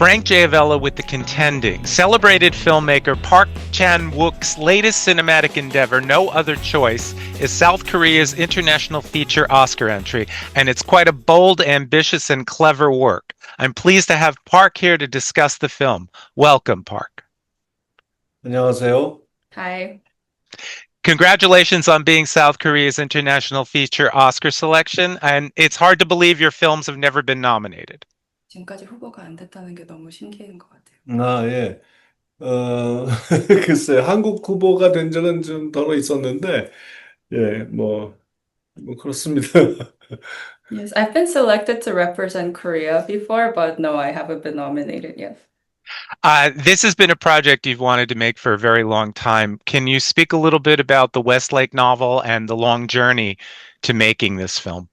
Frank Giavella with The Contending. Celebrated filmmaker Park Chan-wook's latest cinematic endeavor, No Other Choice, is South Korea's international feature Oscar entry, and it's quite a bold, ambitious, and clever work. I'm pleased to have Park here to discuss the film. Welcome, Park. 안녕하세요. Hi. Congratulations on being South Korea's international feature Oscar selection, and it's hard to believe your films have never been nominated. 지금까지 후보가 안 됐다는 게 너무 신기한 것 같아요. 예. 글쎄요. 한국 후보가 된 적은 좀 덜어 있었는데, 예, 뭐 그렇습니다. Yes, I've been selected to represent Korea before, but no, I haven't been nominated yet. This has been a project you've wanted to make for a very long time. Can you speak a little bit about the Westlake novel and the long journey to making this film?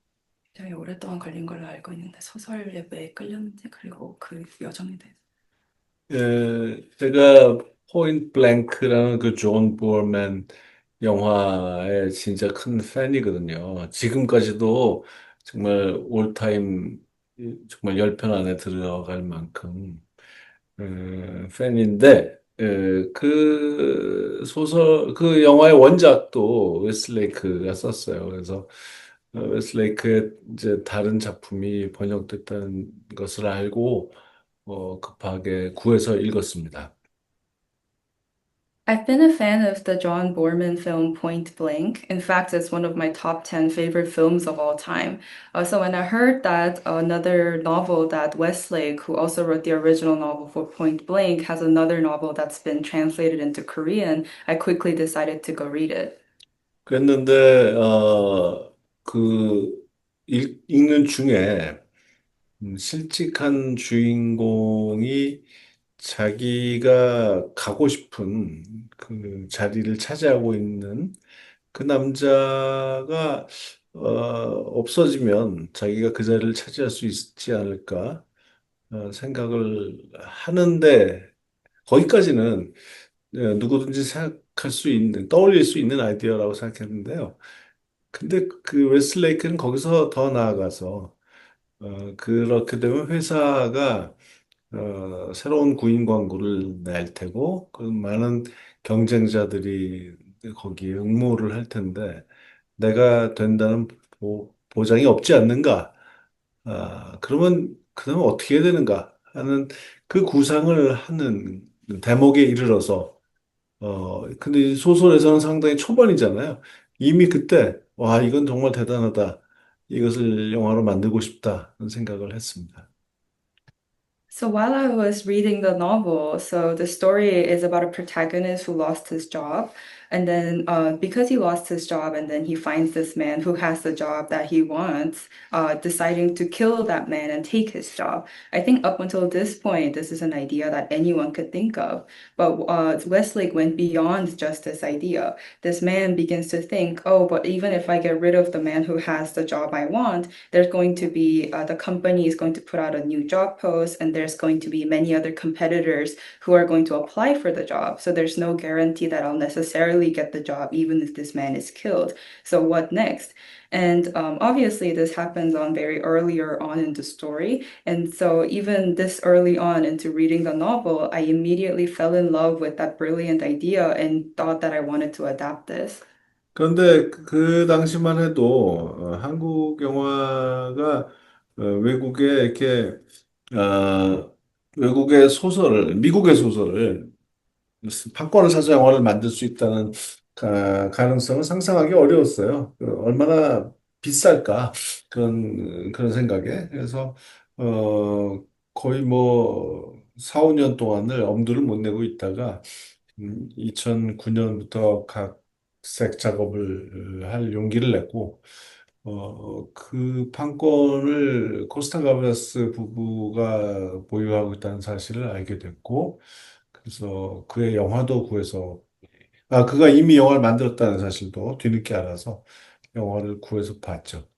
굉장히 오랫동안 걸린 걸로 알고 있는데 소설에 왜 끌렸는지 그리고 그 여정에 대해서. 제가 포인트 블랭크라는 그 존 보어맨 영화의 진짜 큰 팬이거든요. 지금까지도 정말 올타임 정말 10편 안에 들어갈 만큼 팬인데 그 영화의 원작도 웨스트레이크가 썼어요. 그래서 웨스트레이크의 이제 다른 작품이 번역됐다는 것을 알고 급하게 구해서 읽었습니다. I've been a fan of the John Borman film Point Blank. In fact, it's one of my top 10 favorite films of all time. So when I heard that another novel that Westlake, who also wrote the original novel for Point Blank, has another novel that's been translated into Korean, I quickly decided to go read it. 그랬는데 읽는 중에 실직한 주인공이 자기가 가고 싶은 그 자리를 차지하고 있는 그 남자가 없어지면 자기가 그 자리를 차지할 수 있지 않을까 생각을 하는데 거기까지는 누구든지 생각할 수 있는, 떠올릴 수 있는 아이디어라고 생각했는데요. 근데 그 웨스트레이크는 거기서 더 나아가서 그렇게 되면 회사가 새로운 구인 광고를 낼 테고 그 많은 경쟁자들이 거기에 응모를 할 텐데 내가 된다는 보장이 없지 않는가? 그러면 어떻게 해야 되는가 하는 그 구상을 하는 대목에 이르러서 근데 이 소설에서는 상당히 초반이잖아요. 이미 그때 와 이건 정말 대단하다. 이것을 영화로 만들고 싶다. 는 생각을 했습니다. So while I was reading the novel, so the story is about a protagonist who lost his job. And then because he lost his job and then he finds this man who has the job that he wants, deciding to kill that man and take his job. I think up until this point, this is an idea that anyone could think of. But Westlake went beyond just this idea. This man begins to think, oh, but even if I get rid of the man who has the job I want, there's going to be the company is going to put out a new job post and there's going to be many other competitors who are going to apply for the job. So there's no guarantee that I'll necessarily get the job even if this man is killed. So what next? And obviously, this happens on very earlier on in the story. And so, even this early on into reading the novel, I immediately fell in love with that brilliant idea and thought that I wanted to adapt this. 그런데 그 당시만 해도 한국 영화가 외국에 이렇게 외국의 소설을 미국의 소설을 판권을 사서 영화를 만들 수 있다는 가능성을 상상하기 어려웠어요. 얼마나 비쌀까 그런 생각에 그래서 어, 거의 뭐 4, 5년 동안을 엄두를 못 내고 있다가 2009년부터 각색 작업을 할 용기를 냈고 그 판권을 코스타 가브라스 부부가 보유하고 있다는 사실을 알게 됐고 그래서 그의 영화도 구해서 그가 이미 영화를 만들었다는 사실도 뒤늦게 알아서 영화를 구해서 봤죠.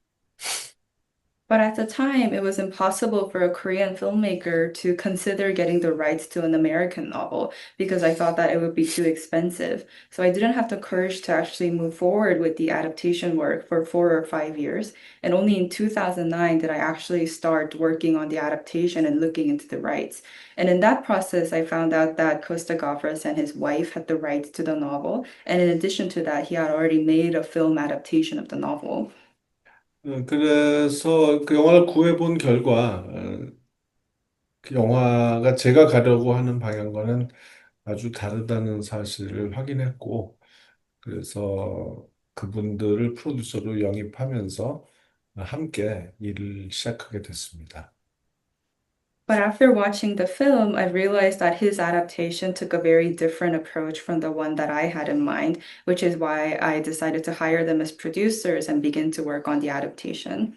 But at the time, it was impossible for a Korean filmmaker to consider getting the rights to an American novel because I thought that it would be too expensive. So I didn't have the courage to actually move forward with the adaptation work for 4 or 5 years. And only in 2009 did I actually start working on the adaptation and looking into the rights. And in that process, I found out that Costa Gavras and his wife had the rights to the novel. And in addition to that, he had already made a film adaptation of the novel. 그래서 그 영화를 구해본 결과, 그 영화가 제가 가려고 하는 방향과는 아주 다르다는 사실을 확인했고, 그래서 그분들을 프로듀서로 영입하면서 함께 일을 시작하게 됐습니다. But after watching the film, I realized that his adaptation took a very different approach from the one that I had in mind, which is why I decided to hire them as producers and begin to work on the adaptation.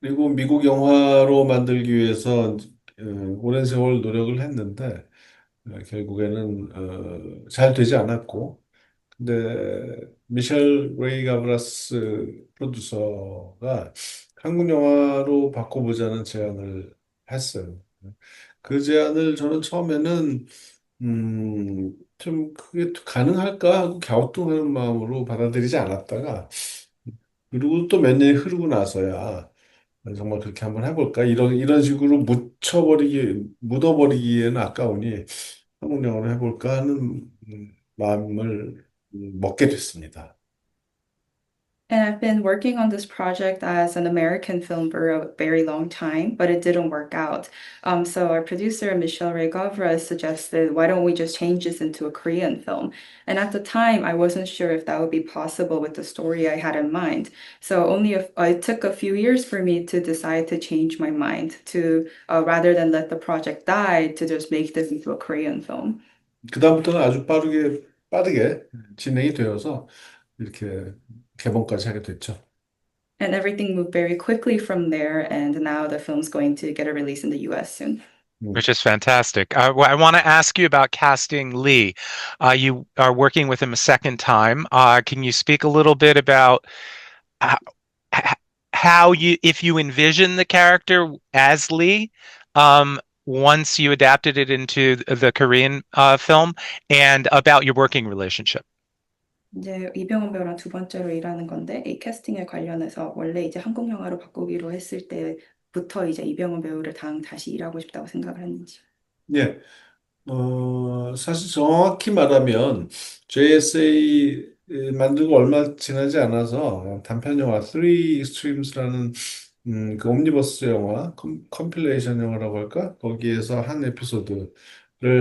그리고 미국 영화로 만들기 위해서 오랜 세월 노력을 했는데 결국에는 잘 되지 않았고, 근데 미셸 레이 가브라스 프로듀서가 한국 영화로 바꿔보자는 제안을 했어요. 그 제안을 저는 처음에는 좀 그게 가능할까 하고 갸우뚱하는 마음으로 받아들이지 않았다가 그리고 또 몇 년이 흐르고 나서야 정말 그렇게 한번 해볼까 이런 식으로 묻어버리기에는 아까우니 한국 영화로 해볼까 하는 마음을 먹게 됐습니다. And I've been working on this project as an American film for a very long time, but it didn't work out. So our producer, Michelle Ray Gavra, suggested, why don't we just change this into a Korean film? And at the time, I wasn't sure if that would be possible with the story I had in mind. So it took a few years for me to decide to change my mind to, rather than let the project die, to just make this into a Korean film. 그다음부터는 아주 빠르게 진행이 되어서 이렇게 개봉까지 하게 됐죠. And everything moved very quickly from there, and now the film's going to get a release in the US soon. Which is fantastic. I want to ask you about casting Lee. You are working with him a second time. Can you speak a little bit about how, if you envision the character as Lee, once you adapted it into the Korean film, and about your working relationship? 이제 이병헌 배우랑 두 번째로 일하는 건데 이 캐스팅에 관련해서 원래 이제 한국 영화로 바꾸기로 했을 때부터 이제 이병헌 배우를 다시 일하고 싶다고 생각을 했는지. 예, 사실 정확히 말하면 JSA 만들고 얼마 지나지 않아서 단편 영화 Three Extremes라는 그 옴니버스 영화, 컴필레이션 영화라고 할까? 거기에서 한 에피소드를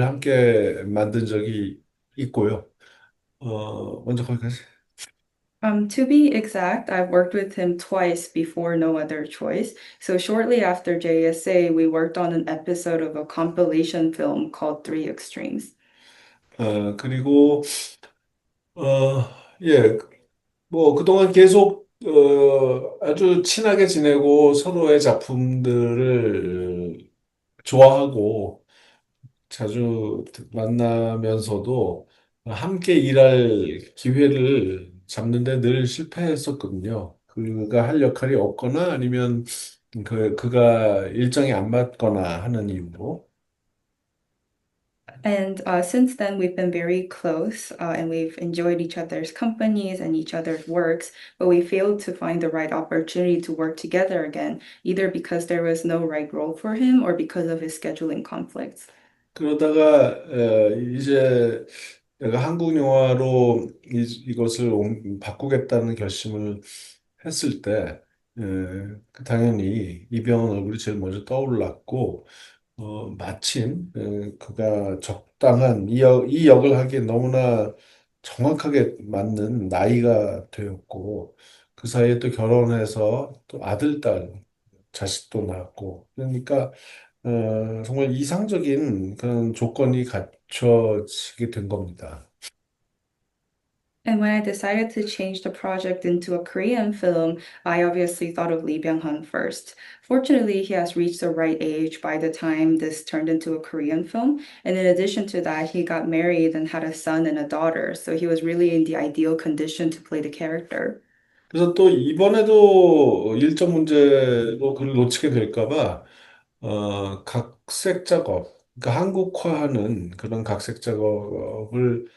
함께 만든 적이 있고요. 먼저 거기까지. To be exact, I've worked with him twice before No Other Choice. So shortly after JSA, we worked on an episode of a compilation film called Three Extremes. 그리고 예, 뭐 그동안 계속 아주 친하게 지내고 서로의 작품들을 좋아하고 자주 만나면서도 함께 일할 기회를 잡는데 늘 실패했었거든요. 그가 할 역할이 없거나 아니면 그가 일정이 안 맞거나 하는 이유로. And since then, we've been very close and we've enjoyed each other's companies and each other's works, but we failed to find the right opportunity to work together again, either because there was no right role for him or because of his scheduling conflicts. 그러다가 이제 내가 한국 영화로 이것을 바꾸겠다는 결심을 했을 때 당연히 이병헌 얼굴이 제일 먼저 떠올랐고 마침 그가 적당한 이 역을 하기에 너무나 정확하게 맞는 나이가 되었고 그 사이에 또 결혼해서 또 아들, 딸, 자식도 낳았고 그러니까 정말 이상적인 그런 조건이 갖춰지게 된 겁니다. And when I decided to change the project into a Korean film, I obviously thought of Lee Byung-hun first. Fortunately, he has reached the right age by the time this turned into a Korean film. And in addition to that, he got married and had a son and a daughter. So he was really in the ideal condition to play the character. 그래서 또 이번에도 일정 문제로 그걸 놓치게 될까 봐, 각색 작업, 그러니까 한국화하는 그런 각색 작업을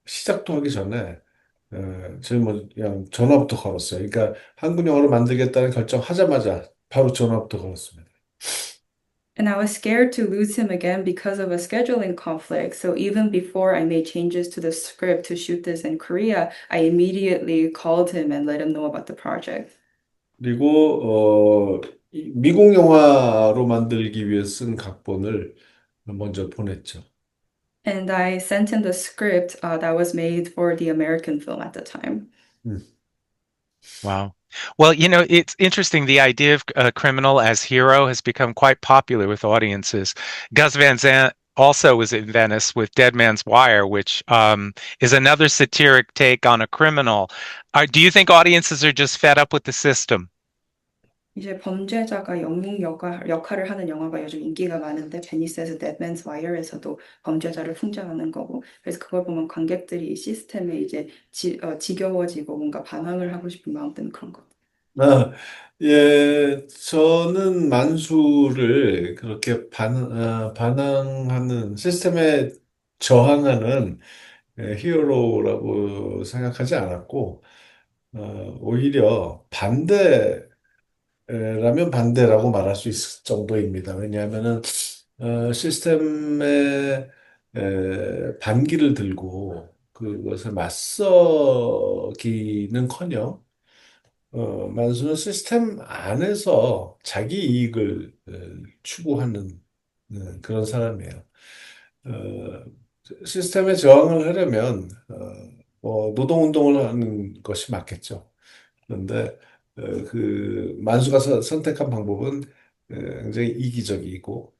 시작도 하기 전에, 저희 뭐 그냥 전화부터 걸었어요. 그러니까 한국 영화로 만들겠다는 결정하자마자 바로 전화부터 걸었습니다. And I was scared to lose him again because of a scheduling conflict. So even before I made changes to the script to shoot this in Korea, I immediately called him and let him know about the project. 그리고 미국 영화로 만들기 위해 쓴 각본을 먼저 보냈죠. And I sent him the script that was made for the American film at the time. 음. Wow. Well, it's interesting. The idea of a criminal as hero has become quite popular with audiences. Gus Van Sant also was in Venice with Dead Man's Wire, which is another satiric take on a criminal. Do you think audiences are just fed up with the system? 이제 범죄자가 역할을 하는 영화가 요즘 인기가 많은데 베니스에서 데드맨스 와이어에서도 범죄자를 풍자하는 거고 그래서 그걸 보면 관객들이 이 시스템에 이제 지겨워지고 뭔가 반항을 하고 싶은 마음 때문에 그런 것 같아요. 아, 예, 저는 만수를 그렇게 반항하는 시스템에 저항하는 히어로라고 생각하지 않았고, 오히려 반대라면 반대라고 말할 수 있을 정도입니다. 왜냐하면은 시스템에 반기를 들고 그것을 맞서기는커녕 만수는 시스템 안에서 자기 이익을 추구하는 그런 사람이에요. 어, 시스템에 저항을 하려면 뭐 노동운동을 하는 것이 맞겠죠. 그런데 그 만수가 선택한 방법은 굉장히 이기적이고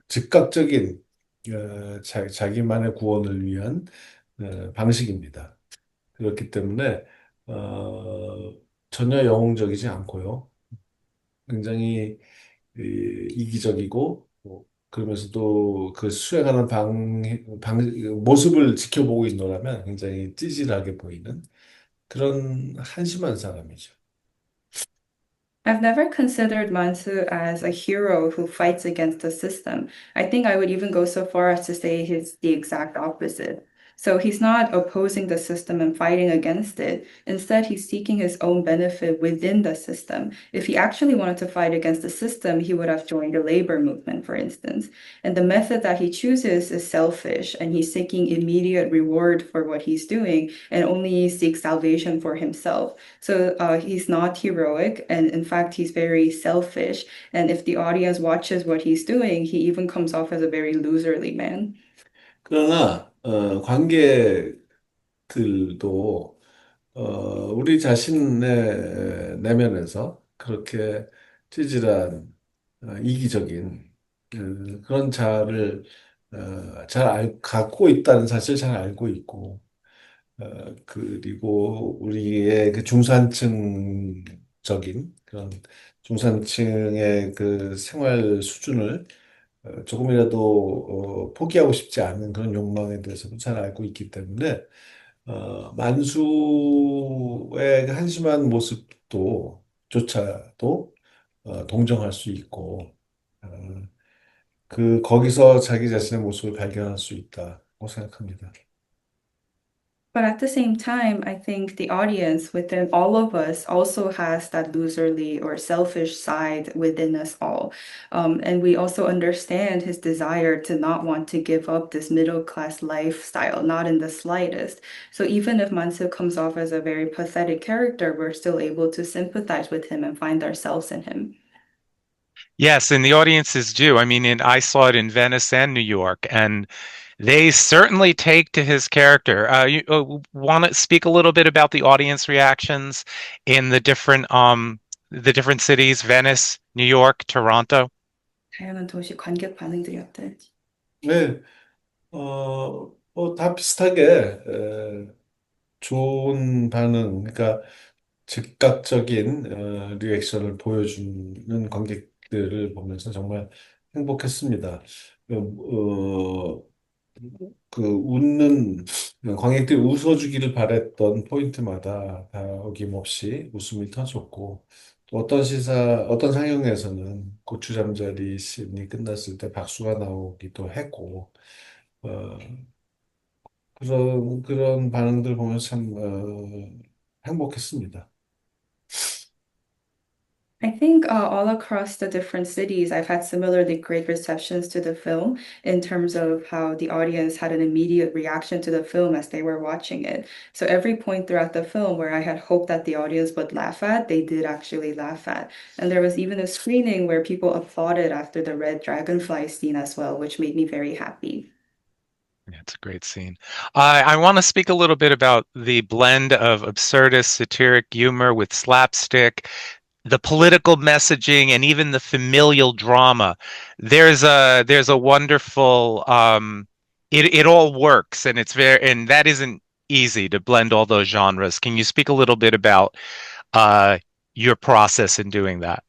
즉각적인 자기만의 구원을 위한 방식입니다. 그렇기 때문에 전혀 영웅적이지 않고요. 굉장히 이기적이고 그러면서도 그 수행하는 모습을 지켜보고 있노라면 굉장히 찌질하게 보이는 그런 한심한 사람이죠. I've never considered Mansu as a hero who fights against the system. I think I would even go so far as to say he's the exact opposite. So he's not opposing the system and fighting against it. Instead, he's seeking his own benefit within the system. If he actually wanted to fight against the system, he would have joined the labor movement, for instance. And the method that he chooses is selfish, and he's seeking immediate reward for what he's doing and only seeks salvation for himself. So he's not heroic, and in fact, he's very selfish. And if the audience watches what he's doing, he even comes off as a very loserly man. 그러나 관객들도 우리 자신의 내면에서 그렇게 찌질한 이기적인 그런 자를 갖고 있다는 사실을 잘 알고 있고 그리고 우리의 그 중산층적인 그런 중산층의 그 생활 수준을 조금이라도 포기하고 싶지 않은 그런 욕망에 대해서도 잘 알고 있기 때문에 만수의 그 한심한 모습도 조차도 동정할 수 있고 어, 거기서 자기 자신의 모습을 발견할 수 있다고 생각합니다. But at the same time, I think the audience within all of us also has that loserly or selfish side within us all. And we also understand his desire to not want to give up this middle class lifestyle, not in the slightest. So even if Mansu comes off as a very pathetic character, we're still able to sympathize with him and find ourselves in him. Yes, and the audiences do. I mean, I saw it in Venice and New York, and they certainly take to his character. You want to speak a little bit about the audience reactions in the different cities, Venice, New York, Toronto? 다양한 도시 관객 반응들이 어떨지. 네, 다 비슷하게 좋은 반응, 그러니까 즉각적인 리액션을 보여주는 관객들을 보면서 정말 행복했습니다. 어, 그 웃는 관객들이 웃어주기를 바랬던 포인트마다 다 어김없이 웃음이 터졌고, 또 어떤 상영에서는 고추 잠자리 씬이 끝났을 때 박수가 나오기도 했고, 어, 그런 반응들 보면 참, 행복했습니다. I think all across the different cities, I've had similarly great receptions to the film in terms of how the audience had an immediate reaction to the film as they were watching it. So every point throughout the film where I had hoped that the audience would laugh at, they did actually laugh at. And there was even a screening where people applauded after the red dragonfly scene as well, which made me very happy. Yeah, it's a great scene. I want to speak a little bit about the blend of absurdist satiric humor with slapstick, the political messaging, and even the familial drama. There's a wonderful it all works, and it's very, and that isn't easy to blend all those genres. Can you speak a little bit about uh your process in doing that?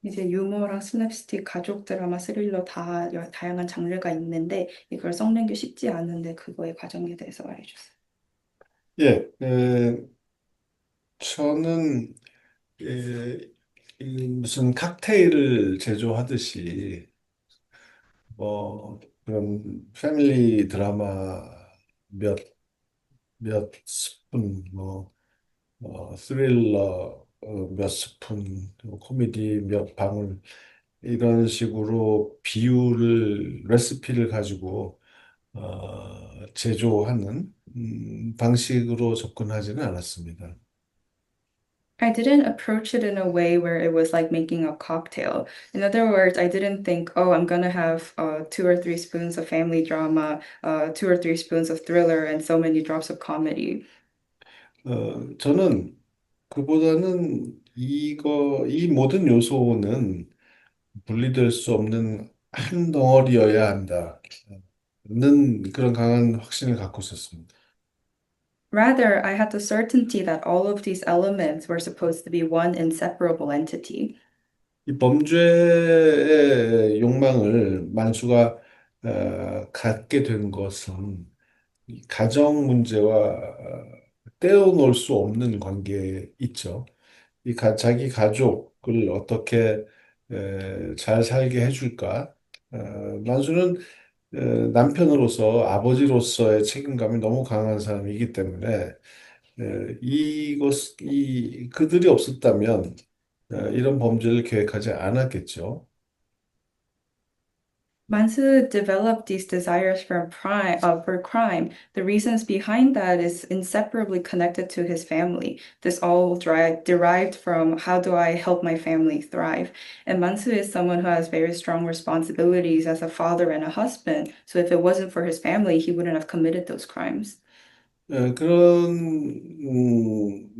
이제 유머랑 슬랩스틱, 가족 드라마, 스릴러 다 다양한 장르가 있는데 이걸 섞는 게 쉽지 않은데 그거의 과정에 대해서 말해주세요. 예, 저는 무슨 칵테일을 제조하듯이 그런 패밀리 드라마 몇, 몇 스푼, 스릴러 몇 스푼, 코미디 몇 방울 이런 식으로 레시피를 가지고 제조하는 방식으로 접근하지는 않았습니다. I didn't approach it in a way where it was like making a cocktail. In other words, I didn't think, oh, I'm gonna have 2 or 3 spoons of family drama, 2 or 3 spoons of thriller, and so many drops of comedy. 저는 그보다는 이 모든 요소는 분리될 수 없는 한 덩어리여야 한다는 그런 강한 확신을 갖고 있었습니다. Rather, I had the certainty that all of these elements were supposed to be one inseparable entity. 이 범죄의 욕망을 만수가 갖게 된 것은 이 가정 문제와 떼어놓을 수 없는 관계에 있죠. 자기 가족을 어떻게 잘 살게 해줄까? 어, 만수는 남편으로서 아버지로서의 책임감이 너무 강한 사람이기 때문에 그들이 없었다면 이런 범죄를 계획하지 않았겠죠. Mansu developed these desires for crime. The reasons behind that is inseparably connected to his family. This all derived from how do I help my family thrive? And Mansu is someone who has very strong responsibilities as a father and a husband. So if it wasn't for his family, he wouldn't have committed those crimes.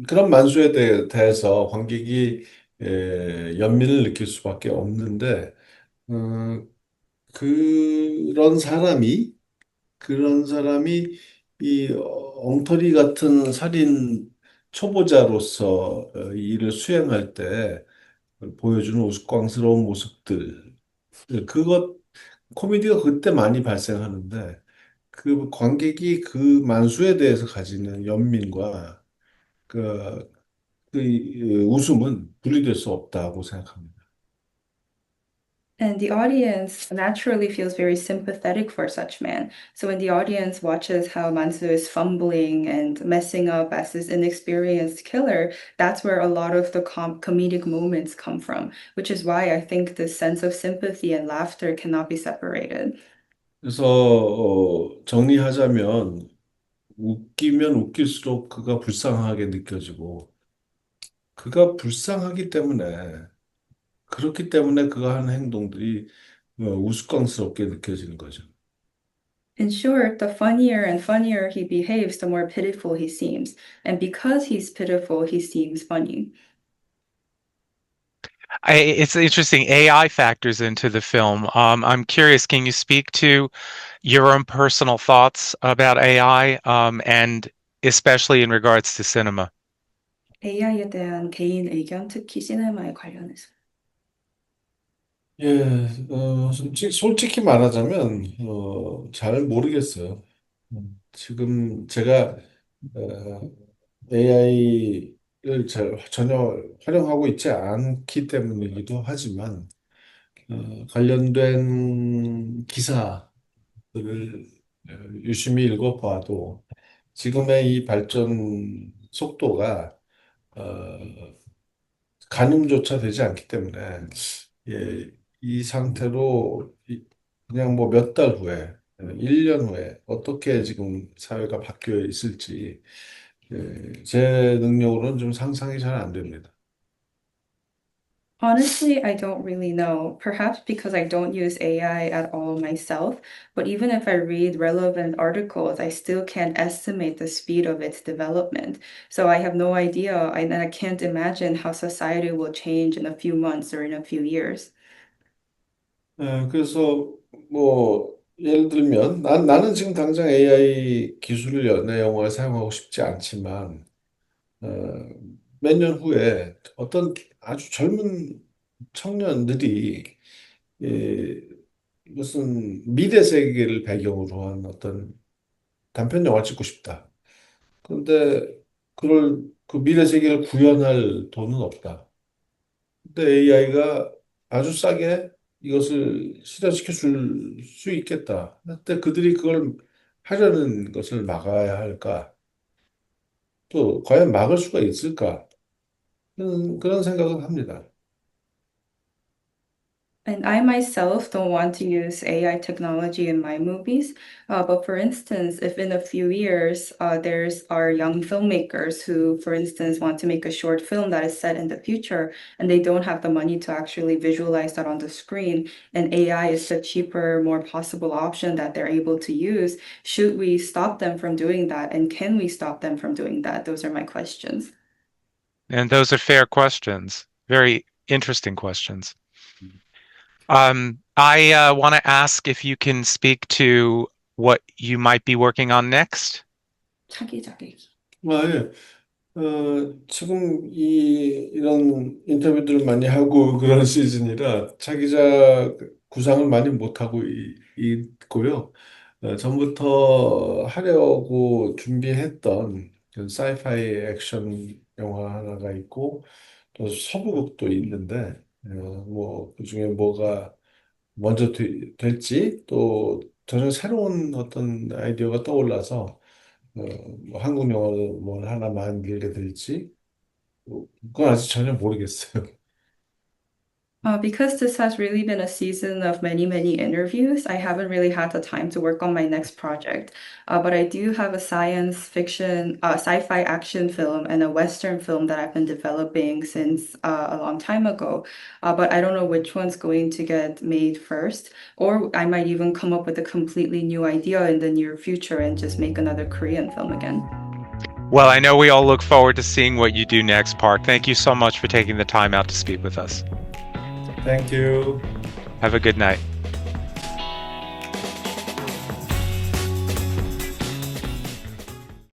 그런 만수에 대해서 관객이 연민을 느낄 수밖에 없는데, 어, 그런 사람이, 그런 사람이 이 엉터리 같은 살인 초보자로서 이 일을 수행할 때 보여주는 우스꽝스러운 모습들, 그것, 코미디가 그때 많이 발생하는데, 그 관객이 그 만수에 대해서 가지는 연민과 그, 웃음은 분리될 수 없다고 생각합니다. And the audience naturally feels very sympathetic for such man. So when the audience watches how Mansu is fumbling and messing up as this inexperienced killer, that's where a lot of the comedic moments come from, which is why I think this sense of sympathy and laughter cannot be separated. 그래서 정리하자면 웃기면 웃길수록 그가 불쌍하게 느껴지고 그가 불쌍하기 때문에 그렇기 때문에 그가 하는 행동들이 우스꽝스럽게 느껴지는 거죠. In short, the funnier and funnier he behaves, the more pitiful he seems. And because he's pitiful, he seems funny. It's interesting. AI factors into the film. I'm curious, can you speak to your own personal thoughts about AI, and especially in regards to cinema? AI에 대한 개인 의견, 특히 시네마에 관련해서. 솔직히 말하자면 잘 모르겠어요. 지금 제가 AI를 전혀 활용하고 있지 않기 때문이기도 하지만 관련된 기사들을 유심히 읽어봐도 지금의 이 발전 속도가 가늠조차 되지 않기 때문에 예, 이 상태로 그냥 뭐 몇 달 후에, 1년 후에 어떻게 지금 사회가 바뀌어 있을지 제 능력으로는 좀 상상이 잘 안 됩니다. Honestly, I don't really know. Perhaps because I don't use AI at all myself, but even if I read relevant articles, I still can't estimate the speed of its development. So I have no idea, and I can't imagine how society will change in a few months or in a few years. 그래서 뭐 예를 들면 나는 지금 당장 AI 기술을 내 영화에 사용하고 싶지 않지만 어, 몇 년 후에 어떤 아주 젊은 청년들이 예, 무슨 미래 세계를 배경으로 한 어떤 단편 영화 찍고 싶다. 그런데 그 미래 세계를 구현할 돈은 없다. 근데 AI가 아주 싸게 이것을 실현시켜 줄 수 있겠다. 근데 그들이 그걸 하려는 것을 막아야 할까? 또 과연 막을 수가 있을까? 그런 생각을 합니다. And I myself don't want to use AI technology in my movies. But for instance, if in a few years there's our young filmmakers who, for instance, want to make a short film that is set in the future and they don't have the money to actually visualize that on the screen, and AI is the cheaper, more possible option that they're able to use, should we stop them from doing that? And can we stop them from doing that? Those are my questions. And those are fair questions, very interesting questions. I want to ask if you can speak to what you might be working on next. 차기작기. 예. 지금 이런 인터뷰들을 많이 하고 그런 시즌이라 차기작 구상을 많이 못하고 있고요. 전부터 하려고 준비했던 그 사이파이 액션 영화 하나가 있고 또 서부극도 있는데 뭐 그중에 뭐가 먼저 될지 또 전혀 새로운 어떤 아이디어가 떠올라서 뭐 한국 영화를 뭘 하나 만들게 될지 그건 아직 전혀 모르겠어요. Because this has really been a season of many, many interviews, I haven't really had the time to work on my next project. But I do have a science fiction, sci-fi action film and a Western film that I've been developing since a long time ago. But I don't know which one's going to get made first, or I might even come up with a completely new idea in the near future and just make another Korean film again. Well, I know we all look forward to seeing what you do next, Park. Thank you so much for taking the time out to speak with us. Thank you. Have a good night.